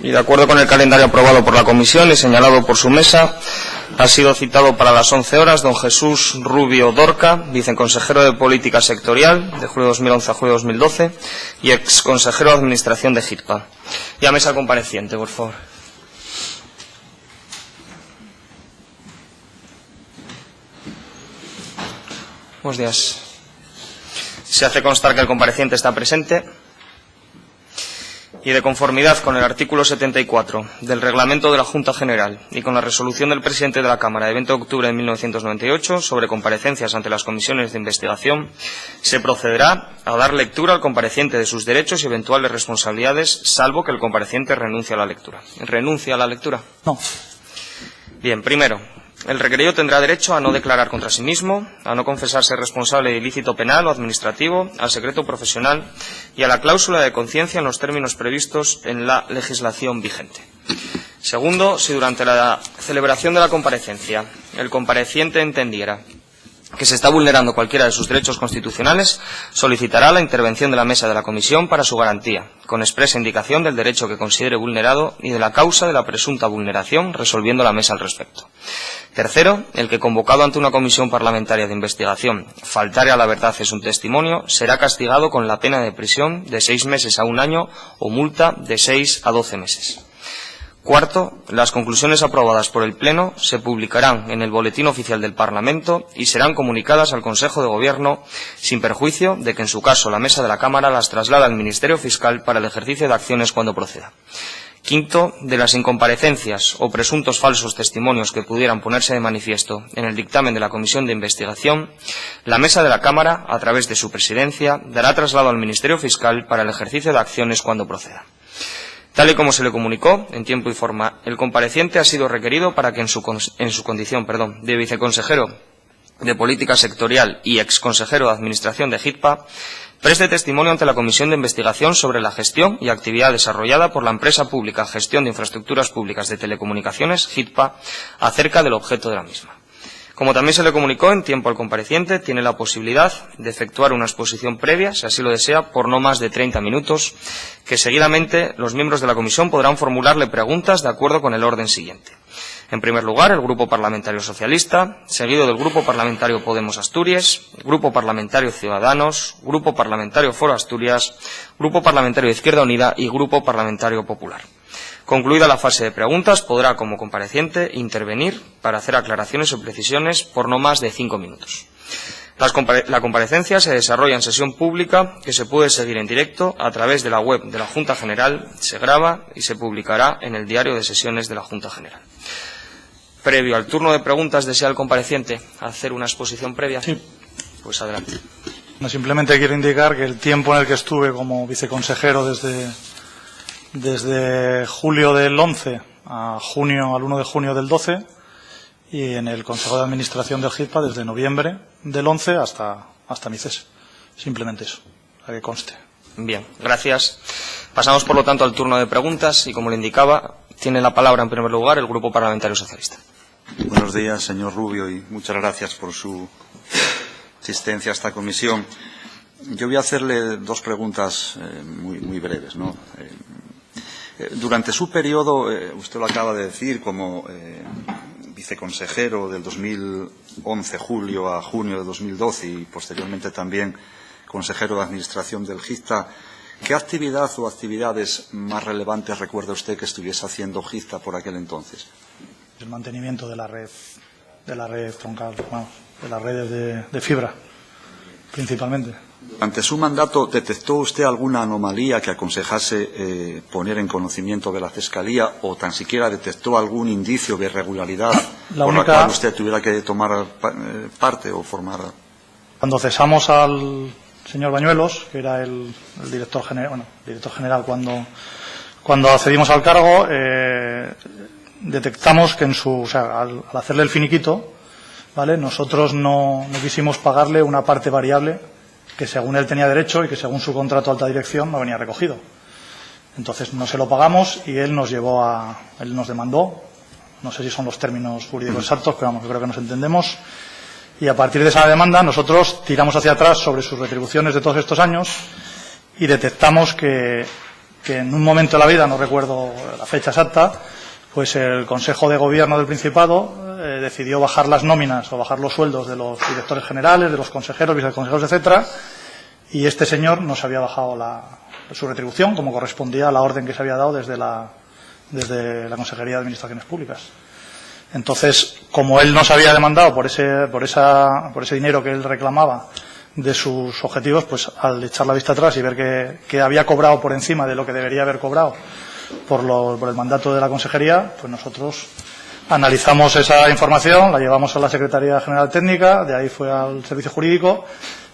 Y de acuerdo con el calendario aprobado por la comisión y señalado por su mesa, ha sido citado para las 11 horas don Jesús Rubio Dorca, viceconsejero de Política Sectorial de julio 2011 a julio 2012 y exconsejero de Administración de HITPA. Llámese al compareciente, por favor. Buenos días. Se hace constar que el compareciente está presente. Y de conformidad con el artículo 74 del Reglamento de la Junta General y con la resolución del presidente de la Cámara de 20 de octubre de 1998 sobre comparecencias ante las comisiones de investigación, se procederá a dar lectura al compareciente de sus derechos y eventuales responsabilidades, salvo que el compareciente renuncie a la lectura. ¿Renuncia a la lectura? No. Bien, primero, el requerido tendrá derecho a no declarar contra sí mismo, a no confesarse responsable de ilícito penal o administrativo, al secreto profesional y a la cláusula de conciencia en los términos previstos en la legislación vigente. Segundo, si durante la celebración de la comparecencia el compareciente entendiera que se está vulnerando cualquiera de sus derechos constitucionales, solicitará la intervención de la mesa de la comisión para su garantía, con expresa indicación del derecho que considere vulnerado y de la causa de la presunta vulneración, resolviendo la mesa al respecto. Tercero, el que convocado ante una comisión parlamentaria de investigación faltare a la verdad en su testimonio, será castigado con la pena de prisión de 6 meses a 1 año o multa de 6 a 12 meses. Cuarto, las conclusiones aprobadas por el Pleno se publicarán en el Boletín Oficial del Parlamento y serán comunicadas al Consejo de Gobierno sin perjuicio de que, en su caso, la Mesa de la Cámara las traslade al Ministerio Fiscal para el ejercicio de acciones cuando proceda. Quinto, de las incomparecencias o presuntos falsos testimonios que pudieran ponerse de manifiesto en el dictamen de la Comisión de Investigación, la Mesa de la Cámara, a través de su presidencia, dará traslado al Ministerio Fiscal para el ejercicio de acciones cuando proceda. Tal y como se le comunicó, en tiempo y forma, el compareciente ha sido requerido para que en su condición de viceconsejero de Política Sectorial y exconsejero de Administración de HITPA, preste testimonio ante la Comisión de Investigación sobre la gestión y actividad desarrollada por la empresa pública Gestión de Infraestructuras Públicas de Telecomunicaciones, HITPA, acerca del objeto de la misma. Como también se le comunicó en tiempo al compareciente, tiene la posibilidad de efectuar una exposición previa, si así lo desea, por no más de 30 minutos, que seguidamente los miembros de la comisión podrán formularle preguntas de acuerdo con el orden siguiente. En primer lugar, el Grupo Parlamentario Socialista, seguido del Grupo Parlamentario Podemos Asturias, Grupo Parlamentario Ciudadanos, Grupo Parlamentario Foro Asturias, Grupo Parlamentario Izquierda Unida y Grupo Parlamentario Popular. Concluida la fase de preguntas, podrá, como compareciente, intervenir para hacer aclaraciones o precisiones por no más de 5 minutos. La comparecencia se desarrolla en sesión pública que se puede seguir en directo a través de la web de la Junta General, se graba y se publicará en el diario de sesiones de la Junta General. Previo al turno de preguntas, ¿desea el compareciente hacer una exposición previa? Sí. Pues adelante. No, simplemente quiero indicar que el tiempo en el que estuve como viceconsejero desde julio del 11 al 1 de junio del 12 y en el Consejo de Administración del HITPA desde noviembre del 11 hasta mi cese. Simplemente eso, para que conste. Bien, gracias. Pasamos, por lo tanto, al turno de preguntas y, como le indicaba, tiene la palabra en primer lugar el Grupo Parlamentario Socialista. Buenos días, señor Rubio, y muchas gracias por su asistencia a esta comisión. Yo voy a hacerle 2 preguntas muy breves, ¿no? Durante su periodo, usted lo acaba de decir, como viceconsejero del 2011, julio a junio de 2012 y posteriormente también consejero de Administración del HITPA, ¿qué actividad o actividades más relevantes recuerda usted que estuviese haciendo HITPA por aquel entonces? El mantenimiento de la red troncal, de las redes de fibra, principalmente. Ante su mandato, ¿detectó usted alguna anomalía que aconsejase poner en conocimiento de la Fiscalía o tan siquiera detectó algún indicio de irregularidad por la cual usted tuviera que tomar parte o formar? Cuando cesamos al señor Bañuelos, que era el director general cuando accedimos al cargo, detectamos que al hacerle el finiquito, ¿vale?, nosotros no quisimos pagarle una parte variable que según él tenía derecho y que según su contrato de alta dirección no venía recogido. Entonces no se lo pagamos y él nos demandó, no sé si son los términos jurídicos exactos, pero vamos, yo creo que nos entendemos, y a partir de esa demanda nosotros tiramos hacia atrás sobre sus retribuciones de todos estos años y detectamos que que en un momento de la vida, no recuerdo la fecha exacta, pues el Consejo de Gobierno del Principado decidió bajar las nóminas o bajar los sueldos de los directores generales, de los consejeros, viceconsejeros, etcétera, y este señor no se había bajado su retribución como correspondía a la orden que se había dado desde la Consejería de Administraciones Públicas. Entonces, como él no se había demandado por ese dinero que él reclamaba de sus objetivos, pues al echar la vista atrás y ver que había cobrado por encima de lo que debería haber cobrado por el mandato de la Consejería, pues nosotros analizamos esa información, la llevamos a la Secretaría General Técnica, de ahí fue al Servicio Jurídico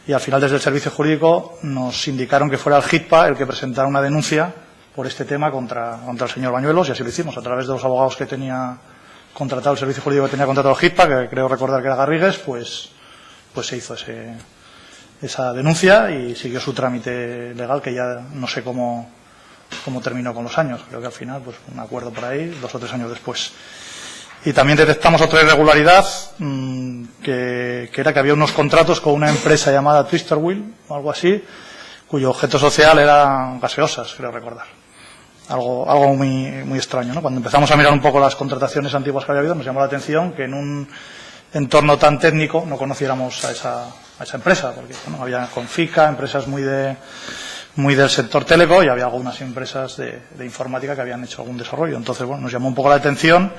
y al final desde el Servicio Jurídico nos indicaron que fuera el GITPA el que presentara una denuncia por este tema contra el señor Bañuelos, y así lo hicimos a través de los abogados que tenía contratado el Servicio Jurídico, que tenía contratado el GITPA, que creo recordar que era Garrigues, pues se hizo esa denuncia y siguió su trámite legal, que ya no sé cómo terminó con los años. Creo que al final, pues un acuerdo por ahí, 2 o 3 años después. Y también detectamos otra irregularidad, que era que había unos contratos con una empresa llamada Twister Wheel, o algo así, cuyo objeto social eran gaseosas, creo recordar. Algo muy extraño, ¿no? Cuando empezamos a mirar un poco las contrataciones antiguas que había habido, nos llamó la atención que en un entorno tan técnico no conociéramos a esa empresa, porque bueno, había Confica, empresas muy del sector teleco, y había algunas empresas de informática que habían hecho algún desarrollo. Entonces, bueno, nos llamó un poco la atención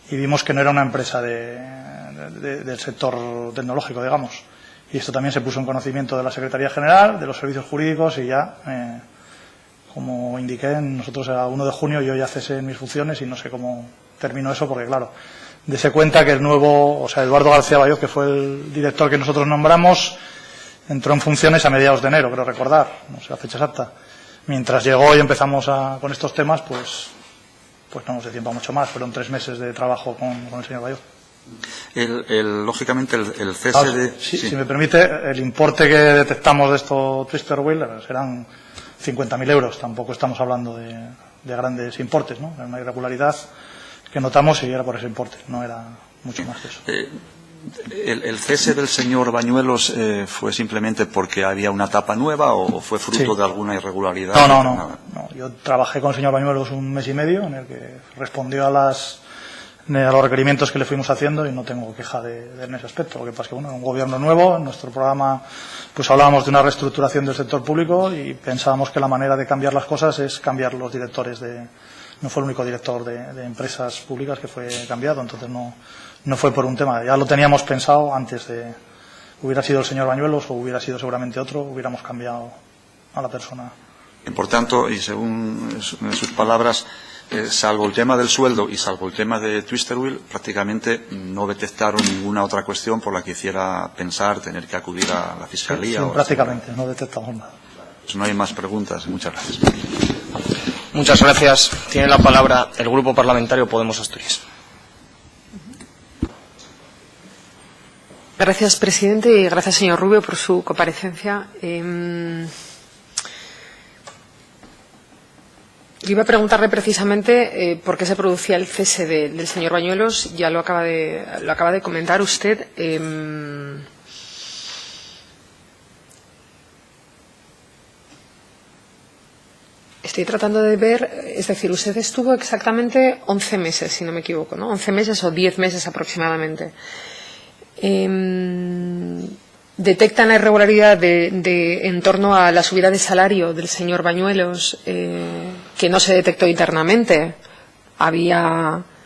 y vimos que no era una empresa del sector tecnológico, digamos. Y esto también se puso en conocimiento de la Secretaría General, de los servicios jurídicos, y ya, como indiqué, nosotros a 1 de junio yo ya cesé en mis funciones y no sé cómo terminó eso, porque claro, dése cuenta que Eduardo García Bayoz, que fue el director que nosotros nombramos, entró en funciones a mediados de enero, creo recordar, no sé la fecha exacta. Mientras llegó y empezamos con estos temas, pues no nos dio tiempo mucho más, fueron 3 meses de trabajo con el señor Bayoz. Lógicamente, el cese de... Si me permite, el importe que detectamos de estos Twister Wheel serán 50.000 euros, tampoco estamos hablando de grandes importes, ¿no? Era una irregularidad que notamos y era por ese importe, no era mucho más que eso. ¿El cese del señor Bañuelos fue simplemente porque había una etapa nueva o fue fruto de alguna irregularidad? No. Yo trabajé con el señor Bañuelos 1 mes y medio en el que respondió a los requerimientos que le fuimos haciendo y no tengo queja en ese aspecto. Lo que pasa es que, bueno, era un gobierno nuevo, en nuestro programa pues hablábamos de una reestructuración del sector público y pensábamos que la manera de cambiar las cosas es cambiar los directores no fue el único director de empresas públicas que fue cambiado, entonces no fue por un tema. Ya lo teníamos pensado antes de... Hubiera sido el señor Bañuelos o hubiera sido seguramente otro, hubiéramos cambiado a la persona. Por tanto, y según sus palabras, salvo el tema del sueldo y salvo el tema de Twister Wheel, prácticamente no detectaron ninguna otra cuestión por la que hiciera pensar tener que acudir a la Fiscalía. Sí, prácticamente, no detectamos nada. Pues no hay más preguntas. Muchas gracias. Muchas gracias. Tiene la palabra el Grupo Parlamentario Podemos Asturias. Gracias, presidente, y gracias, señor Rubio, por su comparecencia. Yo iba a preguntarle precisamente por qué se producía el cese del señor Bañuelos. Ya lo acaba de comentar usted. Estoy tratando de ver, es decir, usted estuvo exactamente 11 meses, si no me equivoco, ¿no? 11 meses o 10 meses aproximadamente. Detectan la irregularidad en torno a la subida de salario del señor Bañuelos, que no se detectó internamente.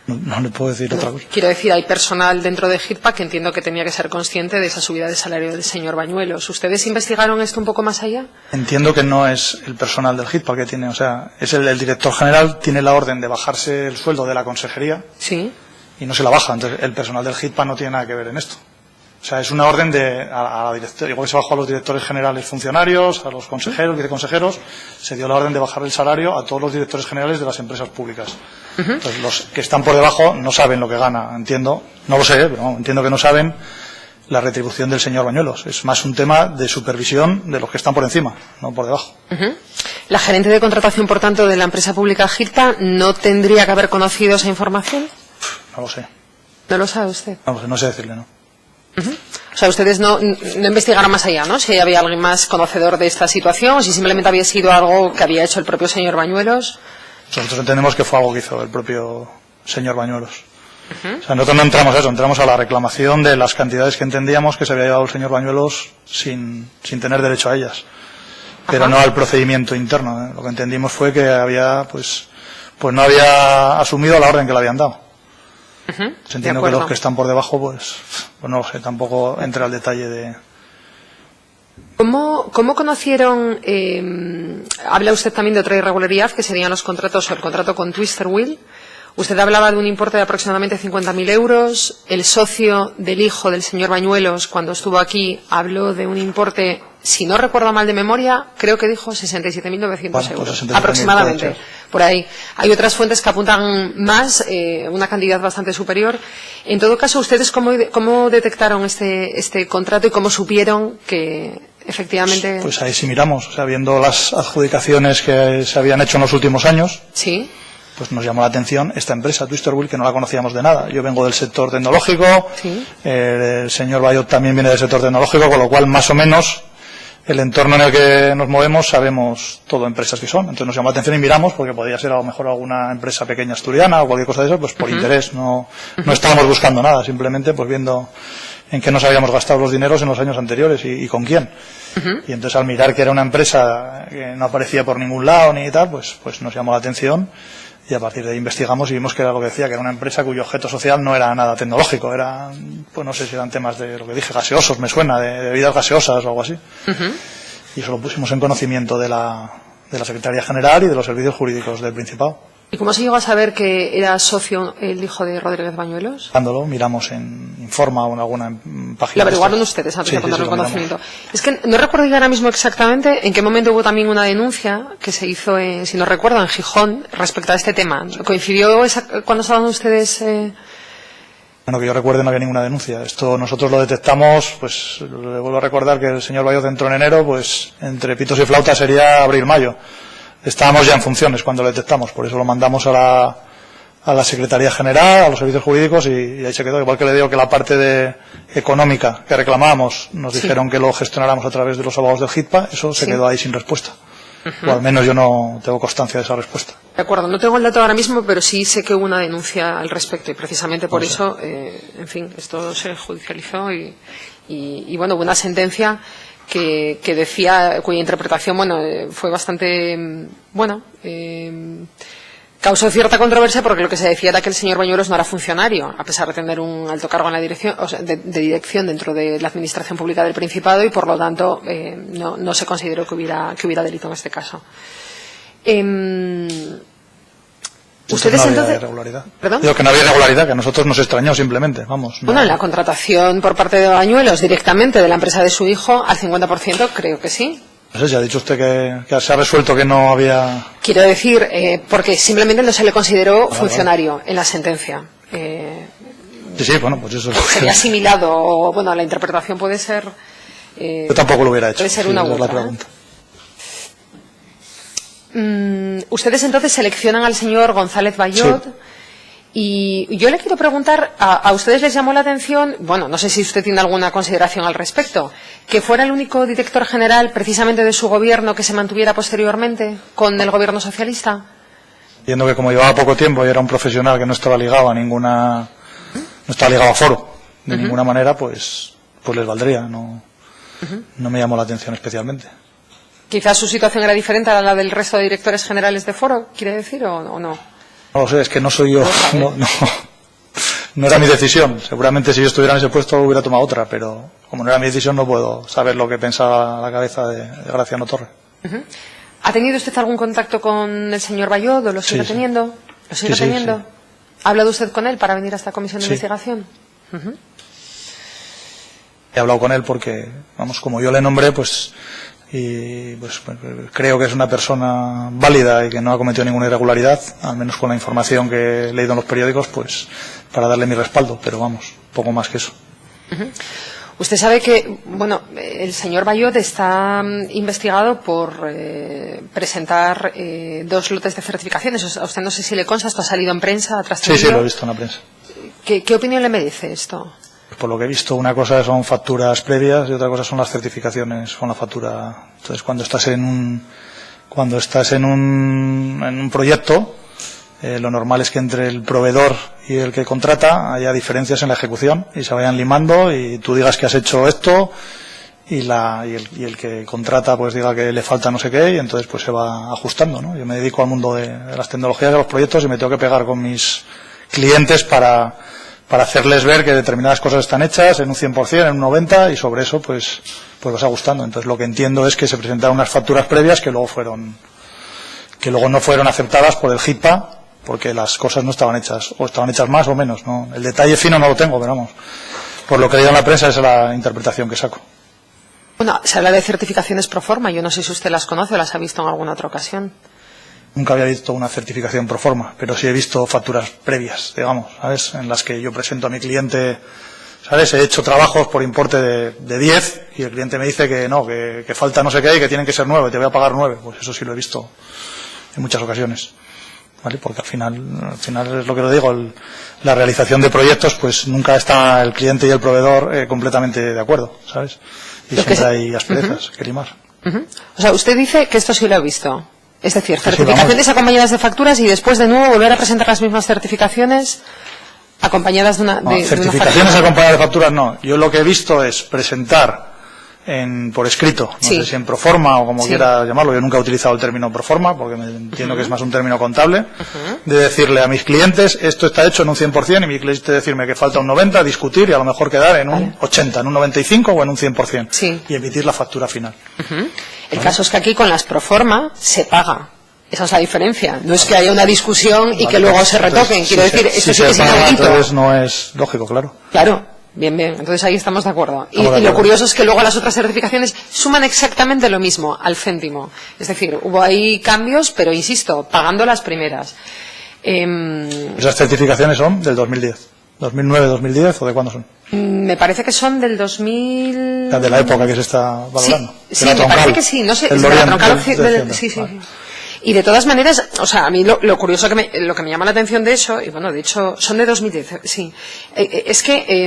No le puedo decir otra cosa. Quiero decir, hay personal dentro de GITPA que entiendo que tenía que ser consciente de esa subida de salario del señor Bañuelos. ¿Ustedes investigaron esto un poco más allá? Entiendo que no es el personal del GITPA que tiene, o sea, es el director general, tiene la orden de bajarse el sueldo de la consejería. Sí. Y no se la baja, entonces el personal del GITPA no tiene nada que ver en esto. O sea, es una orden a la directora, igual que se bajó a los directores generales funcionarios, a los consejeros, viceconsejeros, se dio la orden de bajar el salario a todos los directores generales de las empresas públicas. Entonces, los que están por debajo no saben lo que gana, entiendo, no lo sé, pero entiendo que no saben la retribución del señor Bañuelos. Es más un tema de supervisión de los que están por encima, no por debajo. ¿La gerente de contratación, por tanto, de la empresa pública GITPA no tendría que haber conocido esa información? No lo sé. ¿No lo sabe usted? No sé decirle, no. O sea, ustedes no investigaron más allá, ¿no? Si había alguien más conocedor de esta situación o si simplemente había sido algo que había hecho el propio señor Bañuelos. Nosotros entendemos que fue algo que hizo el propio señor Bañuelos. O sea, nosotros no entramos a eso, entramos a la reclamación de las cantidades que entendíamos que se había llevado el señor Bañuelos sin tener derecho a ellas. Pero no al procedimiento interno. Lo que entendimos fue que había, pues no había asumido la orden que le habían dado. Entiendo que los que están por debajo, pues no lo sé, tampoco entra al detalle de... ¿Cómo conocieron, habla usted también de otra irregularidad, que serían los contratos o el contrato con Twister Wheel? Usted hablaba de un importe de aproximadamente 50.000 euros. El socio del hijo del señor Bañuelos, cuando estuvo aquí, habló de un importe, si no recuerdo mal de memoria, creo que dijo 67.900 euros, pues aproximadamente. Por ahí. Hay otras fuentes que apuntan más, una cantidad bastante superior. En todo caso, ¿ustedes cómo detectaron este contrato y cómo supieron que efectivamente...? Pues ahí sí miramos, o sea, viendo las adjudicaciones que se habían hecho en los últimos años. Sí. Pues nos llamó la atención esta empresa, Twister Wheel, que no la conocíamos de nada. Yo vengo del sector tecnológico, sí. El señor Bayot también viene del sector tecnológico, con lo cual más o menos el entorno en el que nos movemos sabemos todo empresas que son. Entonces nos llamó la atención y miramos, porque podría ser a lo mejor alguna empresa pequeña asturiana o cualquier cosa de eso, pues por interés. No estábamos buscando nada, simplemente pues viendo en qué nos habíamos gastado los dineros en los años anteriores y con quién. Y entonces al mirar que era una empresa que no aparecía por ningún lado ni tal, pues nos llamó la atención. Y a partir de ahí investigamos y vimos que era lo que decía, que era una empresa cuyo objeto social no era nada tecnológico, era, pues no sé si eran temas de lo que dije, gaseosos, me suena, de bebidas gaseosas o algo así. Y eso lo pusimos en conocimiento de la Secretaría General y de los servicios jurídicos del Principado. ¿Y cómo se llegó a saber que era socio el hijo de Rodríguez Bañuelos? Dándolo, miramos en Informa o en alguna página. ¿Lo averiguaron ustedes antes de ponerlo en conocimiento? Es que no recuerdo ahora mismo exactamente en qué momento hubo también una denuncia que se hizo, si no recuerdo, en Gijón respecto a este tema. ¿Coincidió cuando estaban ustedes...? Bueno, que yo recuerde no había ninguna denuncia. Esto nosotros lo detectamos, pues le vuelvo a recordar que el señor Bayot entró en enero, pues entre pitos y flautas sería abril-mayo. Estábamos ya en funciones cuando lo detectamos, por eso lo mandamos a la Secretaría General, a los servicios jurídicos y ahí se quedó. Igual que le digo que la parte económica que reclamábamos nos dijeron que lo gestionáramos a través de los abogados del HITPA, eso se quedó ahí sin respuesta. O al menos yo no tengo constancia de esa respuesta. De acuerdo, no tengo el dato ahora mismo, pero sí sé que hubo una denuncia al respecto y precisamente por eso, en fin, esto se judicializó y bueno, hubo una sentencia que decía, cuya interpretación, bueno, fue bastante, causó cierta controversia porque lo que se decía era que el señor Bañuelos no era funcionario, a pesar de tener un alto cargo en la dirección, o sea, de dirección dentro de la Administración Pública del Principado y por lo tanto no se consideró que hubiera delito en este caso. ¿Ustedes no había entonces? Irregularidad. ¿Perdón? Digo que no había irregularidad, que a nosotros nos extrañó simplemente, vamos. Bueno, en la contratación por parte de Bañuelos directamente de la empresa de su hijo al 50%, creo que sí. No sé si ha dicho usted que se ha resuelto que no había... Quiero decir, porque simplemente no se le consideró funcionario en la sentencia. Sí, bueno, pues eso... Sería asimilado, o bueno, la interpretación puede ser... yo tampoco lo hubiera hecho. Puede ser una u otra. Ustedes entonces seleccionan al señor González Bayot. Sí. Y yo le quiero preguntar, ¿a ustedes les llamó la atención, bueno, no sé si usted tiene alguna consideración al respecto, que fuera el único director general precisamente de su gobierno que se mantuviera posteriormente con el gobierno socialista? Viendo que como llevaba poco tiempo y era un profesional que no estaba ligado a no estaba ligado a foro de ninguna manera, pues les valdría, no me llamó la atención especialmente. Quizás su situación era diferente a la del resto de directores generales de foro, ¿quiere decir, o no? No lo sé, es que no soy yo, no era mi decisión. Seguramente si yo estuviera en ese puesto hubiera tomado otra, pero como no era mi decisión no puedo saber lo que pensaba la cabeza de Graciano Torre. ¿Ha tenido usted algún contacto con el señor Bayot o lo sigue teniendo? ¿Lo sigue teniendo? Sí. ¿Ha hablado usted con él para venir a esta comisión de investigación? He hablado con él porque, vamos, como yo le nombré, pues creo que es una persona válida y que no ha cometido ninguna irregularidad, al menos con la información que he leído en los periódicos, pues para darle mi respaldo, pero vamos, poco más que eso. Usted sabe que, bueno, el señor Bayot está investigado por presentar 2 lotes de certificaciones. A usted no sé si le consta, esto ha salido en prensa, ha trascendido. Sí, lo he visto en la prensa. ¿Qué opinión le merece esto? Por lo que he visto, una cosa son facturas previas y otra cosa son las certificaciones con la factura. Entonces, cuando estás en un proyecto, lo normal es que entre el proveedor y el que contrata haya diferencias en la ejecución y se vayan limando y tú digas que has hecho esto y el que contrata pues diga que le falta no sé qué y entonces pues se va ajustando, ¿no? Yo me dedico al mundo de las tecnologías, de los proyectos y me tengo que pegar con mis clientes para hacerles ver que determinadas cosas están hechas en un 100%, en un 90% y sobre eso pues vas ajustando. Entonces lo que entiendo es que se presentaron unas facturas previas que luego no fueron aceptadas por el HITPA porque las cosas no estaban hechas, o estaban hechas más o menos, ¿no? El detalle fino no lo tengo, pero vamos, por lo que he leído en la prensa esa es la interpretación que saco. Bueno, se habla de certificaciones pro forma, yo no sé si usted las conoce o las ha visto en alguna otra ocasión. Nunca había visto una certificación pro forma, pero sí he visto facturas previas, digamos, ¿sabes? En las que yo presento a mi cliente, ¿sabes? He hecho trabajos por importe de 10 y el cliente me dice que no, que falta no sé qué y que tienen que ser 9, te voy a pagar 9. Pues eso sí lo he visto en muchas ocasiones, ¿vale? Porque al final es lo que lo digo, la realización de proyectos, pues nunca está el cliente y el proveedor completamente de acuerdo, ¿sabes? Y siempre hay asperezas que limar. O sea, usted dice que esto sí lo ha visto. Es decir, certificaciones acompañadas de facturas y después de nuevo volver a presentar las mismas certificaciones acompañadas de una certificaciones acompañadas de facturas no. Yo lo que he visto es presentar por escrito, no sé si en proforma o como quiera llamarlo, yo nunca he utilizado el término proforma porque me entiendo que es más un término contable, de decirle a mis clientes esto está hecho en un 100% y mi cliente decirme que falta un 90%, discutir y a lo mejor quedar en un 80%, en un 95% o en un 100% y emitir la factura final. El caso es que aquí con las proforma se paga. Esa es la diferencia. No es que haya una discusión y que luego se retoquen. Quiero decir, esto sí que es inaudito. Entonces no es lógico, claro. Claro. Bien. Entonces ahí estamos de acuerdo. Y lo curioso es que luego las otras certificaciones suman exactamente lo mismo, al céntimo. Es decir, hubo ahí cambios, pero insisto, pagando las primeras. ¿Esas certificaciones son del 2010? ¿2009, 2010 o de cuándo son? Me parece que son del 2000... De la época que se está valorando. Sí, me parece que sí. No sé, de la troncal... Sí. Y de todas maneras, o sea, a mí lo curioso lo que me llama la atención de eso, y bueno, de hecho, son de 2010, sí, es que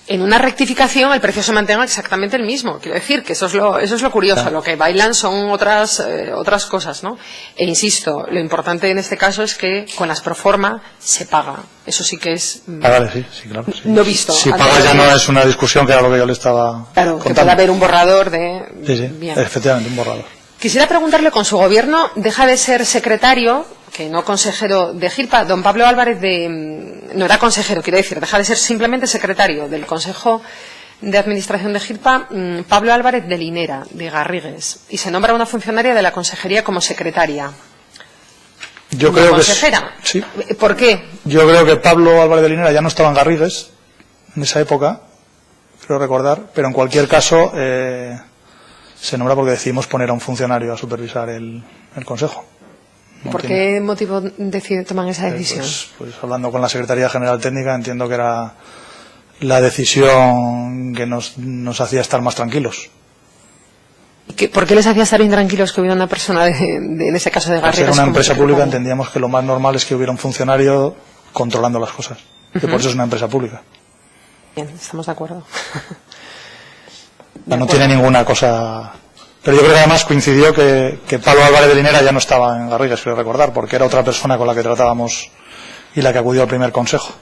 en una rectificación el precio se mantenga exactamente el mismo. Quiero decir que eso es lo curioso. Claro. Lo que bailan son otras cosas, ¿no? E insisto, lo importante en este caso es que con las proforma se paga. Eso sí que es... Vale, sí, claro. Sí. No visto. Si paga ya no es una discusión, que era lo que yo le estaba Claro, contando. que puede haber un borrador de... Sí, Bien. Efectivamente, un borrador. Quisiera preguntarle, con su gobierno deja de ser secretario, que no consejero de GIRPA, don Pablo Álvarez no era consejero, quiero decir, deja de ser simplemente secretario del Consejo de Administración de GIRPA, Pablo Álvarez de Linera, de Garrigues, y se nombra una funcionaria de la consejería como secretaria. Yo creo consejera. Que sí. ¿Por qué? Yo creo que Pablo Álvarez de Linera ya no estaba en Garrigues en esa época, creo recordar, pero en cualquier caso se nombra porque decidimos poner a un funcionario a supervisar el Consejo. ¿Por qué motivo toman esa decisión? Pues hablando con la Secretaría General Técnica entiendo que era la decisión que nos hacía estar más tranquilos. ¿Por qué les hacía estar intranquilos que hubiera una persona en ese caso de Garrigues? Al ser una empresa pública entendíamos que lo más normal es que hubiera un funcionario controlando las cosas. Que por eso es una empresa pública. Bien, estamos de acuerdo. No tiene ninguna cosa... Pero yo creo que además coincidió que Pablo Álvarez de Linera ya no estaba en Garrigues, quiero recordar, porque era otra persona con la que tratábamos y la que acudió al primer consejo,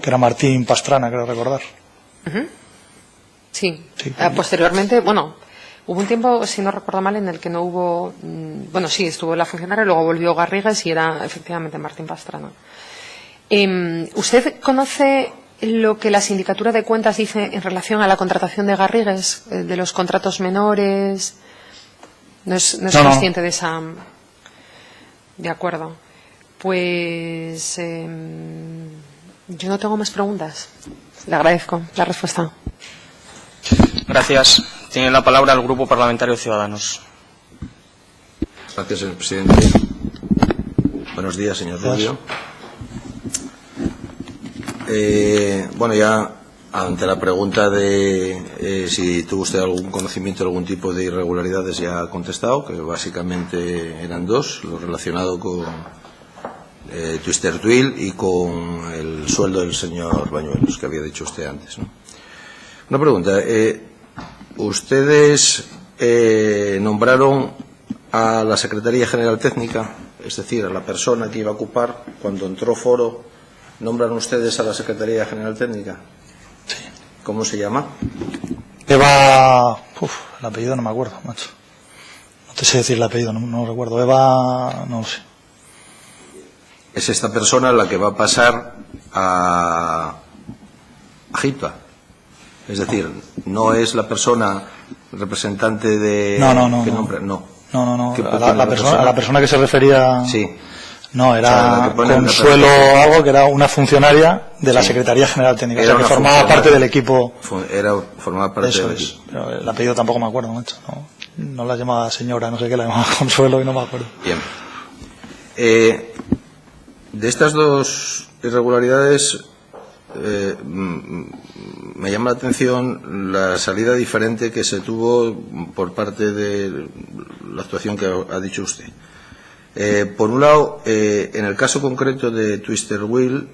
que era Martín Pastrana, creo recordar. Sí. Posteriormente, bueno, hubo un tiempo, si no recuerdo mal, en el que no hubo... Bueno, sí, estuvo la funcionaria, luego volvió Garrigues y era efectivamente Martín Pastrana. ¿Usted conoce lo que la Sindicatura de Cuentas dice en relación a la contratación de Garrigues, de los contratos menores? No es consciente de esa... De acuerdo. Pues yo no tengo más preguntas. Le agradezco la respuesta. Gracias. Tiene la palabra el Grupo Parlamentario Ciudadanos. Gracias, señor presidente. Buenos días, señor Rubio. Bueno, ya ante la pregunta de si tuvo usted algún conocimiento de algún tipo de irregularidades, ya ha contestado, que básicamente eran dos, lo relacionado con Twister Twill y con el sueldo del señor Bañuelos, que había dicho usted antes, ¿no? Una pregunta. Ustedes nombraron a la Secretaría General Técnica, es decir, a la persona que iba a ocupar, cuando entró Foro, ¿nombran ustedes a la Secretaría General Técnica? Sí. ¿Cómo se llama? Eva... el apellido no me acuerdo, macho. No te sé decir el apellido, no recuerdo. Eva... no lo sé. Es esta persona la que va a pasar a HIPA. Es decir, no es la persona representante de... No. No. A la persona que se refería... Sí. No, era Consuelo algo, que era una funcionaria de la Secretaría General Técnica, o sea, que formaba parte del equipo. Formaba parte Eso del es, equipo. pero el apellido tampoco me acuerdo, macho. No la llamaba señora, no sé qué, la llamaba Consuelo y no me acuerdo. Bien. De estas dos irregularidades, me llama la atención la salida diferente que se tuvo por parte de la actuación que ha dicho usted. Por un lado, en el caso concreto de Twister Wheel,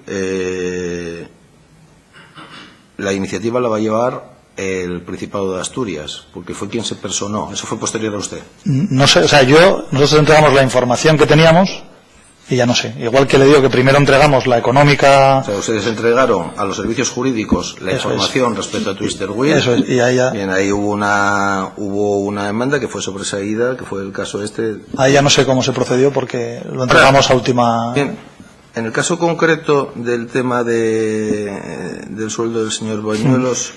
la iniciativa la va a llevar el Principado de Asturias, porque fue quien se personó. Eso fue posterior a usted. No sé, o sea, nosotros entregamos la información que teníamos y ya no sé. Igual que le digo que primero entregamos la económica. O sea, ustedes entregaron a los servicios jurídicos la información respecto a Twister Wheel. Eso es, y ahí ya. Bien, ahí hubo una demanda que fue sobreseída, que fue el caso este. Ahí ya no sé cómo se procedió porque lo entregamos a última. Bien, en el caso concreto del tema del sueldo del señor Bañuelos,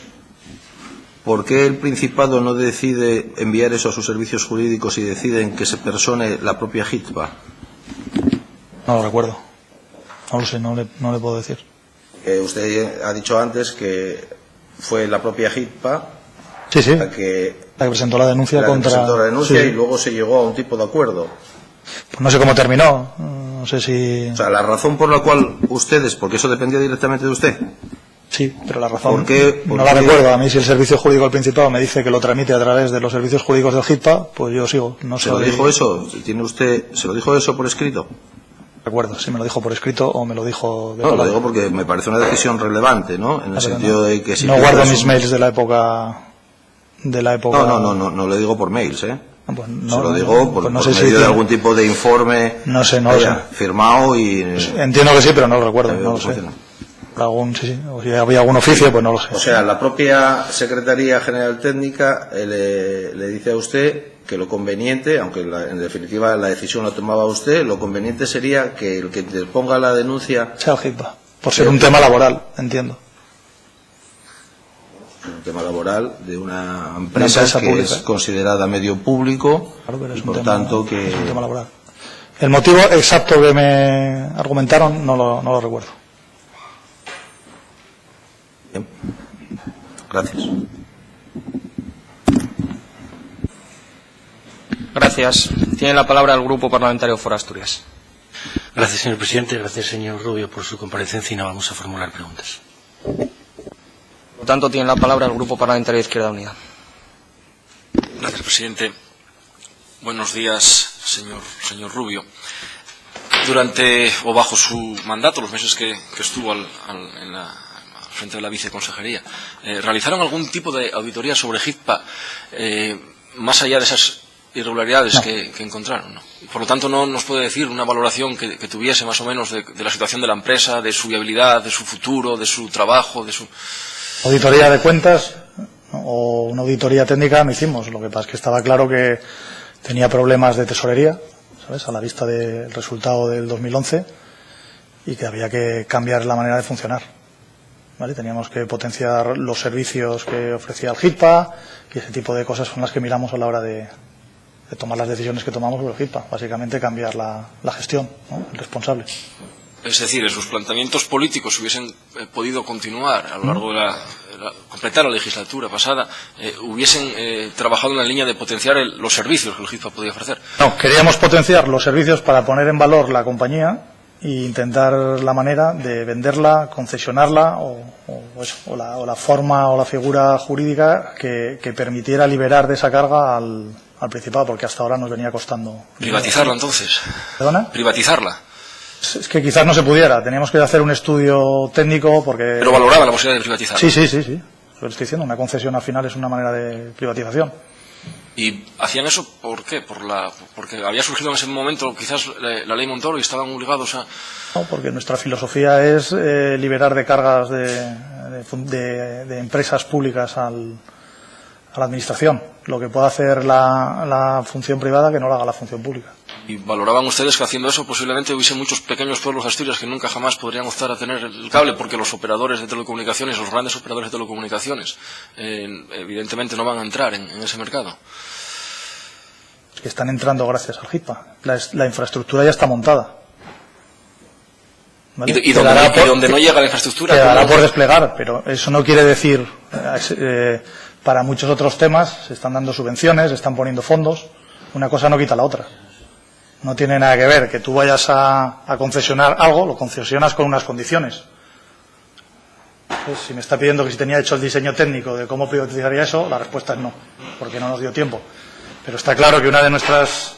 ¿por qué el Principado no decide enviar eso a sus servicios jurídicos y deciden que se persone la propia HITPA? No lo recuerdo. No lo sé, no le puedo decir. Usted ha dicho antes que fue la propia HITPA sí. la que presentó la denuncia sí. Y luego se llegó a un tipo de acuerdo. Pues no sé cómo terminó. No sé si... O sea, la razón por la cual ustedes, porque eso dependía directamente de usted. Sí, pero la razón ¿Por qué? No la recuerdo. A mí si el servicio jurídico del Principado me dice que lo tramite a través de los servicios jurídicos del HITPA, pues yo sigo. ¿Se lo dijo eso? ¿Se lo dijo eso por escrito? Recuerdo, si me lo dijo por escrito o me lo dijo... No, lo digo porque me parece una decisión relevante, ¿no? En el sentido de que si... No guardo mis mails de la época... No le digo por mails, ¿eh? Pues se lo digo por medio de algún tipo de informe firmado y... Entiendo que sí, pero no lo recuerdo, no lo sé. O si había algún oficio, pues no lo sé. O sea, la propia Secretaría General Técnica le dice a usted que lo conveniente, aunque en definitiva la decisión la tomaba usted, lo conveniente sería que el que ponga la denuncia... sea el HITPA, por ser un tema laboral, entiendo. Un tema laboral de una empresa que pública, es considerada medio público, claro, pero es y por tanto que... Es un tema laboral. El motivo exacto que me argumentaron no lo recuerdo. Bien. Gracias. Gracias. Tiene la palabra el Grupo Parlamentario Foro Asturias. Gracias, señor presidente. Gracias, señor Rubio, por su comparecencia y no vamos a formular preguntas. Por tanto, tiene la palabra el Grupo Parlamentario de Izquierda Unida. Gracias, presidente. Buenos días, señor Rubio. Durante o bajo su mandato, los meses que estuvo al frente de la viceconsejería, ¿realizaron algún tipo de auditoría sobre HITPA más allá de esas irregularidades que encontraron? ¿No? Por lo tanto, no nos puede decir una valoración que tuviese más o menos de la situación de la empresa, de su viabilidad, de su futuro, de su trabajo, de su... Auditoría de cuentas o una auditoría técnica no hicimos. Lo que pasa es que estaba claro que tenía problemas de tesorería, ¿sabes?, a la vista del resultado del 2011 y que había que cambiar la manera de funcionar. ¿Vale? Teníamos que potenciar los servicios que ofrecía el HITPA y ese tipo de cosas son las que miramos a la hora de tomar las decisiones que tomamos sobre el HITPA. Básicamente cambiar la gestión, ¿no?, el responsable. Es decir, sus planteamientos políticos hubiesen podido continuar a lo largo de completar la legislatura pasada, hubiesen trabajado en la línea de potenciar los servicios que el HITPA podía ofrecer. No, queríamos potenciar los servicios para poner en valor la compañía e intentar la manera de venderla, concesionarla o la forma o la figura jurídica que permitiera liberar de esa carga al Principado, porque hasta ahora nos venía costando. ¿Privatizarla entonces? ¿Perdona? ¿Privatizarla? Es que quizás no se pudiera, teníamos que hacer un estudio técnico porque... Pero valoraba la posibilidad de privatizar. Sí. Lo estoy diciendo, una concesión al final es una manera de privatización. ¿Y hacían eso por qué? Porque había surgido en ese momento quizás la ley Montoro y estaban obligados a... No, porque nuestra filosofía es liberar de cargas de empresas públicas a la administración. Lo que pueda hacer la función privada que no lo haga la función pública. ¿Y valoraban ustedes que haciendo eso posiblemente hubiese muchos pequeños pueblos de Asturias que nunca jamás podrían optar a tener el cable porque los operadores de telecomunicaciones, los grandes operadores de telecomunicaciones, evidentemente no van a entrar en ese mercado? Que están entrando gracias al HITPA. La infraestructura ya está montada. ¿Vale? Y donde no llega la infraestructura... Quedará por desplegar, pero eso no quiere decir... para muchos otros temas se están dando subvenciones, se están poniendo fondos. Una cosa no quita la otra. No tiene nada que ver que tú vayas a concesionar algo, lo concesionas con unas condiciones. Pues si me está pidiendo que si tenía hecho el diseño técnico de cómo privatizaría eso, la respuesta es no, porque no nos dio tiempo. Pero está claro que una de nuestras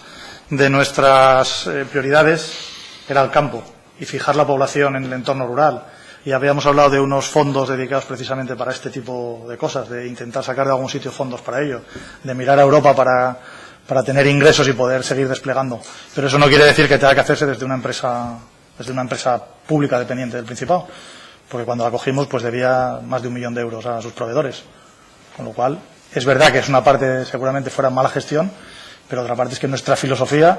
prioridades era el campo y fijar la población en el entorno rural. Y habíamos hablado de unos fondos dedicados precisamente para este tipo de cosas, de intentar sacar de algún sitio fondos para ello, de mirar a Europa para tener ingresos y poder seguir desplegando. Pero eso no quiere decir que tenga que hacerse desde una empresa pública dependiente del Principado, porque cuando la cogimos pues debía más de 1 millón de euros a sus proveedores. Con lo cual, es verdad que es una parte seguramente fuera mala gestión, pero otra parte es que nuestra filosofía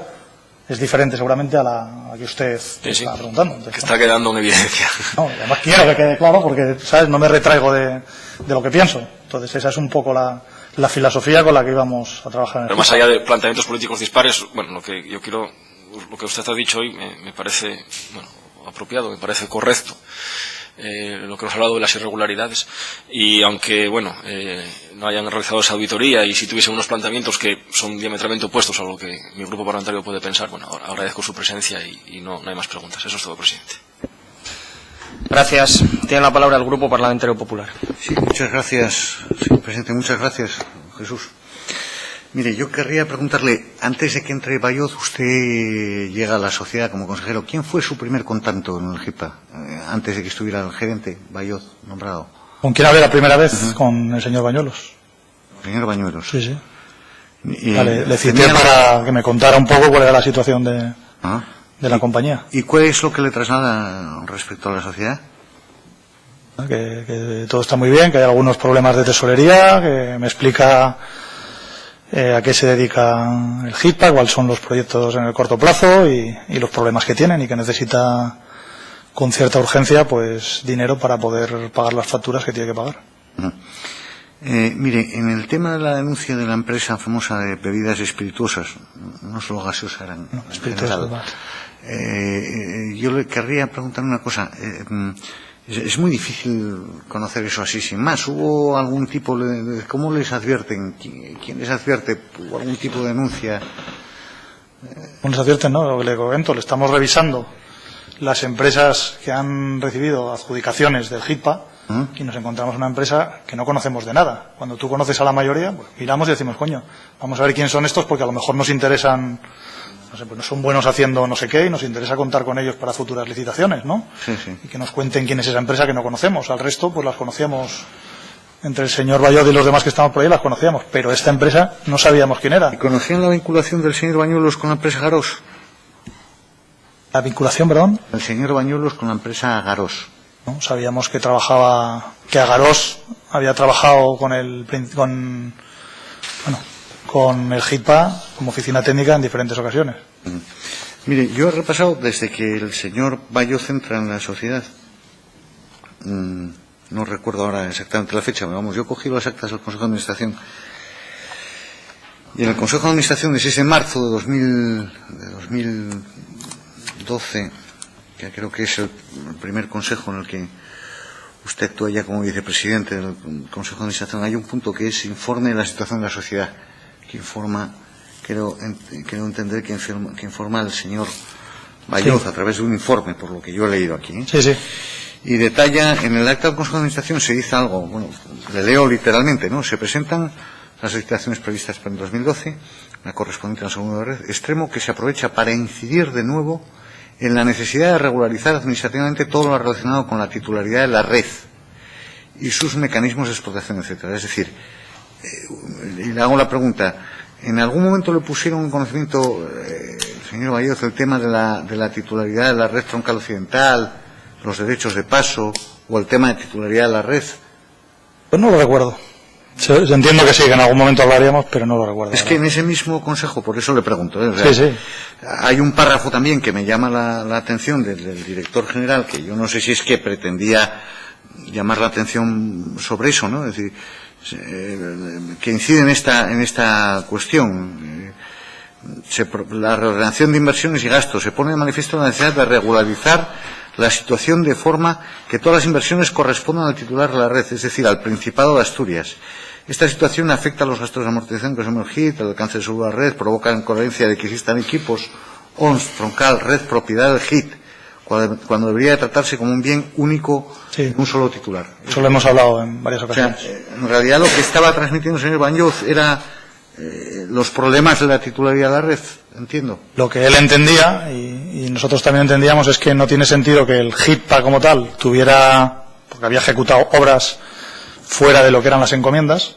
es diferente seguramente a la que usted está preguntando. Entonces, que está quedando en evidencia. No, además quiero que quede claro porque, ¿sabes?, no me retraigo de lo que pienso. Entonces esa es un poco la filosofía con la que íbamos a trabajar. Pero más allá de planteamientos políticos dispares, bueno, lo que usted ha dicho hoy me parece, bueno, apropiado, me parece correcto. Lo que nos ha hablado de las irregularidades y aunque bueno no hayan realizado esa auditoría y si tuviesen unos planteamientos que son diametralmente opuestos a lo que mi grupo parlamentario puede pensar, bueno, agradezco su presencia y no hay más preguntas. Eso es todo, presidente. Gracias. Tiene la palabra el Grupo Parlamentario Popular. Sí, muchas gracias, señor presidente. Muchas gracias, Jesús. Mire, yo querría preguntarle, antes de que entre Bayoz, usted llega a la sociedad como consejero. ¿Quién fue su primer contacto en el HITPA? Antes de que estuviera el gerente Bayoz nombrado. ¿Con quién hablé la primera vez? Con el señor Bañuelos. ¿El señor Bañuelos? Sí. Vale, le cité para que me contara un poco cuál era la situación de la compañía. ¿Y cuál es lo que le traslada respecto a la sociedad? Que todo está muy bien, que hay algunos problemas de tesorería, que me explica a qué se dedica el HITPA, cuáles son los proyectos en el corto plazo y los problemas que tienen y que necesita con cierta urgencia pues dinero para poder pagar las facturas que tiene que pagar. Mire, en el tema de la denuncia de la empresa famosa de bebidas espirituosas, no solo gaseosas, eran espirituosas. Yo le querría preguntar una cosa. Es muy difícil conocer eso así sin más. ¿Hubo algún tipo de cómo les advierten? ¿Quién les advierte? ¿Hubo algún tipo de denuncia? ¿Cómo les advierten? No, lo que le comento, le estamos revisando las empresas que han recibido adjudicaciones del HITPA y nos encontramos una empresa que no conocemos de nada. Cuando tú conoces a la mayoría, pues miramos y decimos, coño, vamos a ver quién son estos porque a lo mejor nos interesan, no sé, pues no son buenos haciendo no sé qué y nos interesa contar con ellos para futuras licitaciones, ¿no? Sí. Y que nos cuenten quién es esa empresa que no conocemos. Al resto, pues las conocíamos. Entre el señor Bayoz y los demás que estamos por ahí las conocíamos, pero esta empresa no sabíamos quién era. ¿Y conocían la vinculación del señor Bañuelos con la empresa Garós? ¿La vinculación, perdón? El señor Bañuelos con la empresa Garós. ¿No? Sabíamos que que Garós había trabajado con el HITPA como oficina técnica en diferentes ocasiones. Mire, yo he repasado desde que el señor Bayoz entra en la sociedad. No recuerdo ahora exactamente la fecha, pero vamos, yo cogí las actas del Consejo de Administración. Y en el Consejo de Administración de 6 de marzo de 2012, que creo que es el primer consejo en el que usted actúa ya como vicepresidente del Consejo de Administración, hay un punto que es informe de la situación de la sociedad, que informa, creo entender que informa el señor Bayoz a través de un informe, por lo que yo he leído aquí. Sí. Y detalla, en el acta del Consejo de Administración se dice algo, bueno, le leo literalmente, ¿no? Se presentan las licitaciones previstas para el 2012, la correspondiente al segundo de red, extremo que se aprovecha para incidir de nuevo en la necesidad de regularizar administrativamente todo lo relacionado con la titularidad de la red y sus mecanismos de explotación, etcétera. Es decir, y le hago la pregunta, ¿en algún momento le pusieron en conocimiento, señor Bayoz, el tema de la titularidad de la red troncal occidental, los derechos de paso o el tema de titularidad de la red? Pues no lo recuerdo. Entiendo que sí, que en algún momento hablaríamos, pero no lo recuerdo. Es que en ese mismo consejo, por eso le pregunto, o sí, sea, sí. Hay un párrafo también que me llama la atención del director general, que yo no sé si es que pretendía llamar la atención sobre eso, ¿no? Es decir, que incide en esta cuestión. La reordenación de inversiones y gastos se pone de manifiesto la necesidad de regularizar la situación de forma que todas las inversiones correspondan al titular de la red, es decir, al Principado de Asturias. Esta situación afecta a los gastos de amortización que son el HIT, el alcance de su red, provoca incoherencia de que existan equipos ONS, troncal, red, propiedad del HIT, cuando debería de tratarse como un bien único, sí, un solo titular. Eso lo hemos hablado en varias ocasiones. O sea, en realidad lo que estaba transmitiendo el señor Bañoz era los problemas de la titularidad de la red, entiendo. Lo que él entendía, y nosotros también entendíamos, es que no tiene sentido que el HITPA como tal tuviera, porque había ejecutado obras fuera de lo que eran las encomiendas,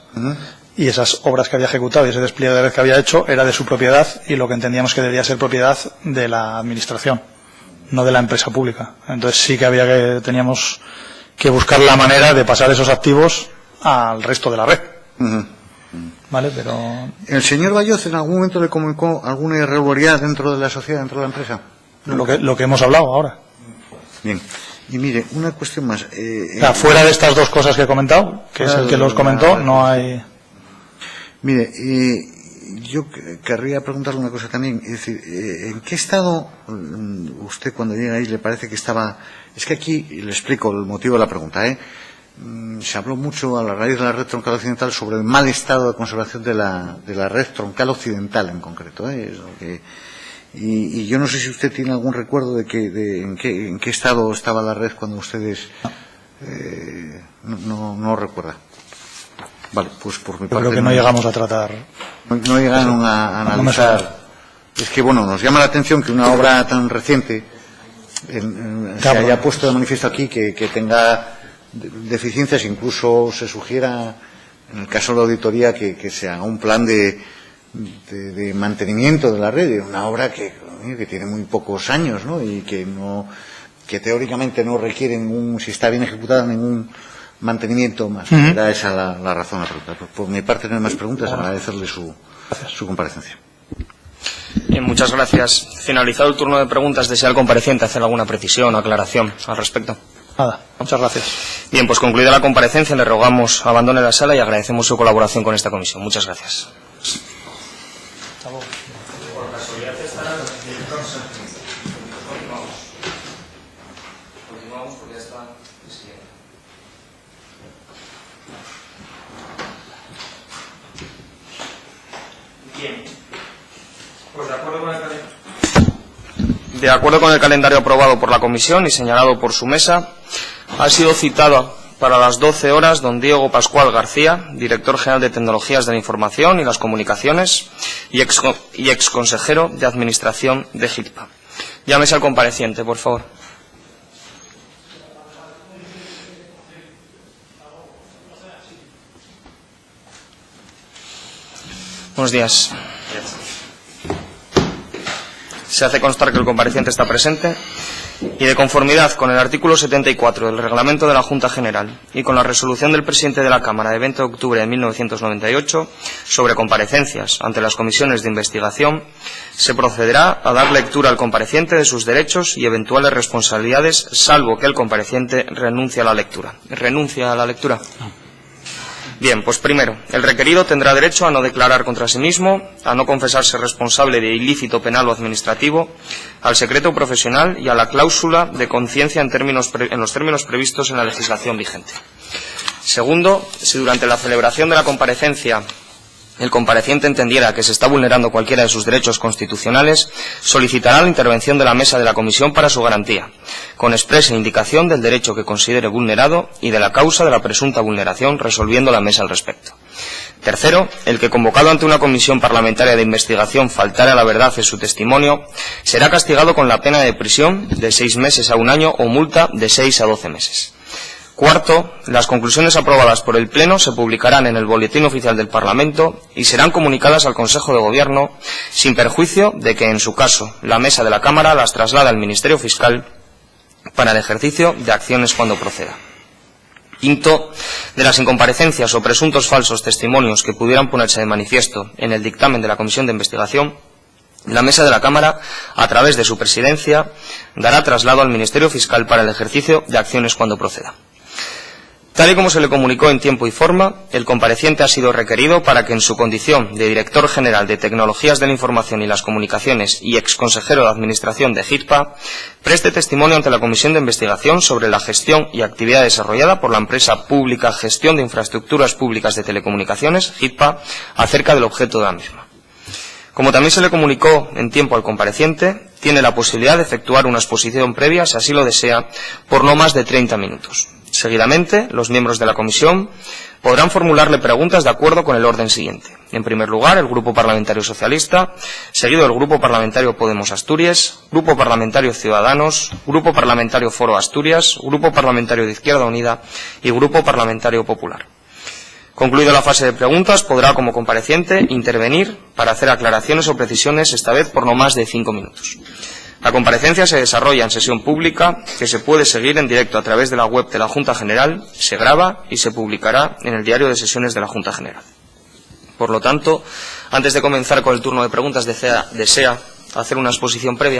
y esas obras que había ejecutado y ese despliegue de red que había hecho era de su propiedad, y lo que entendíamos que debía ser propiedad de la administración, no de la empresa pública. Entonces sí que teníamos que buscar la manera de pasar esos activos al resto de la red. ¿Vale? Pero ¿el señor Bayoz en algún momento le comunicó alguna irregularidad dentro de la sociedad, dentro de la empresa? Lo que hemos hablado ahora. Bien. Y mire, una cuestión más. Fuera de estas dos cosas que he comentado, que es el que los comentó, no hay... Mire, yo querría preguntarle una cosa también. Es decir, ¿en qué estado usted cuando llega ahí le parece que estaba...? Es que aquí, le explico el motivo de la pregunta, se habló mucho a la raíz de la red troncal occidental sobre el mal estado de conservación de la red troncal occidental en concreto. Y yo no sé si usted tiene algún recuerdo de en qué estado estaba la red cuando ustedes no recuerda. Vale, pues por mi parte. Creo que no llegamos a tratar. No llegaron a analizar. Es que bueno, nos llama la atención que una obra tan reciente se haya puesto de manifiesto aquí que tenga deficiencias, incluso se sugiera en el caso de la auditoría que se haga un plan de mantenimiento de la red, de una obra que tiene muy pocos años, ¿no? Y que teóricamente no requiere si está bien ejecutada, ningún mantenimiento más. Era esa la razón de la pregunta. Por mi parte no hay más preguntas, agradecerle su comparecencia. Bien, muchas gracias. Finalizado el turno de preguntas, ¿desea el compareciente hacer alguna precisión o aclaración al respecto? Nada, muchas gracias. Bien, pues concluida la comparecencia, le rogamos abandone la sala y agradecemos su colaboración con esta comisión. Muchas gracias. Bien, pues de acuerdo con el calendario aprobado por la comisión y señalado por su mesa, ha sido citado para las 12 horas don Diego Pascual García, director general de Tecnologías de la Información y las Comunicaciones y ex consejero de Administración de HITPA. Llámese al compareciente, por favor. Buenos días. Se hace constar que el compareciente está presente y de conformidad con el artículo 74 del Reglamento de la Junta General y con la resolución del presidente de la Cámara de 20 de octubre de 1998 sobre comparecencias ante las comisiones de investigación, se procederá a dar lectura al compareciente de sus derechos y eventuales responsabilidades, salvo que el compareciente renuncie a la lectura. ¿Renuncia a la lectura? No. Bien, pues primero, el requerido tendrá derecho a no declarar contra sí mismo, a no confesarse responsable de ilícito penal o administrativo, al secreto profesional y a la cláusula de conciencia en los términos previstos en la legislación vigente. Segundo, si durante la celebración de la comparecencia el compareciente entendiera que se está vulnerando cualquiera de sus derechos constitucionales, solicitará la intervención de la mesa de la comisión para su garantía, con expresa indicación del derecho que considere vulnerado y de la causa de la presunta vulneración, resolviendo la mesa al respecto. Tercero, el que convocado ante una comisión parlamentaria de investigación faltare a la verdad en su testimonio será castigado con la pena de prisión de 6 meses a 1 año o multa de 6 a 12 meses. Cuarto, las conclusiones aprobadas por el Pleno se publicarán en el Boletín Oficial del Parlamento y serán comunicadas al Consejo de Gobierno sin perjuicio de que, en su caso, la Mesa de la Cámara las traslade al Ministerio Fiscal para el ejercicio de acciones cuando proceda. Quinto, de las incomparecencias o presuntos falsos testimonios que pudieran ponerse de manifiesto en el dictamen de la Comisión de Investigación, la Mesa de la Cámara, a través de su presidencia, dará traslado al Ministerio Fiscal para el ejercicio de acciones cuando proceda. Tal y como se le comunicó en tiempo y forma, el compareciente ha sido requerido para que, en su condición de Director General de Tecnologías de la Información y las Comunicaciones y exconsejero de Administración de HITPA, preste testimonio ante la Comisión de Investigación sobre la gestión y actividad desarrollada por la empresa pública Gestión de Infraestructuras Públicas de Telecomunicaciones, HITPA, acerca del objeto de la misma. Como también se le comunicó en tiempo al compareciente, tiene la posibilidad de efectuar una exposición previa, si así lo desea, por no más de 30 minutos. Seguidamente, los miembros de la comisión podrán formularle preguntas de acuerdo con el orden siguiente. En primer lugar, el Grupo Parlamentario Socialista, seguido el Grupo Parlamentario Podemos Asturias, Grupo Parlamentario Ciudadanos, Grupo Parlamentario Foro Asturias, Grupo Parlamentario de Izquierda Unida y Grupo Parlamentario Popular. Concluida la fase de preguntas, podrá, como compareciente, intervenir para hacer aclaraciones o precisiones, esta vez por no más de 5 minutos. La comparecencia se desarrolla en sesión pública, que se puede seguir en directo a través de la web de la Junta General, se graba y se publicará en el diario de sesiones de la Junta General. Por lo tanto, antes de comenzar con el turno de preguntas, desea hacer una exposición previa.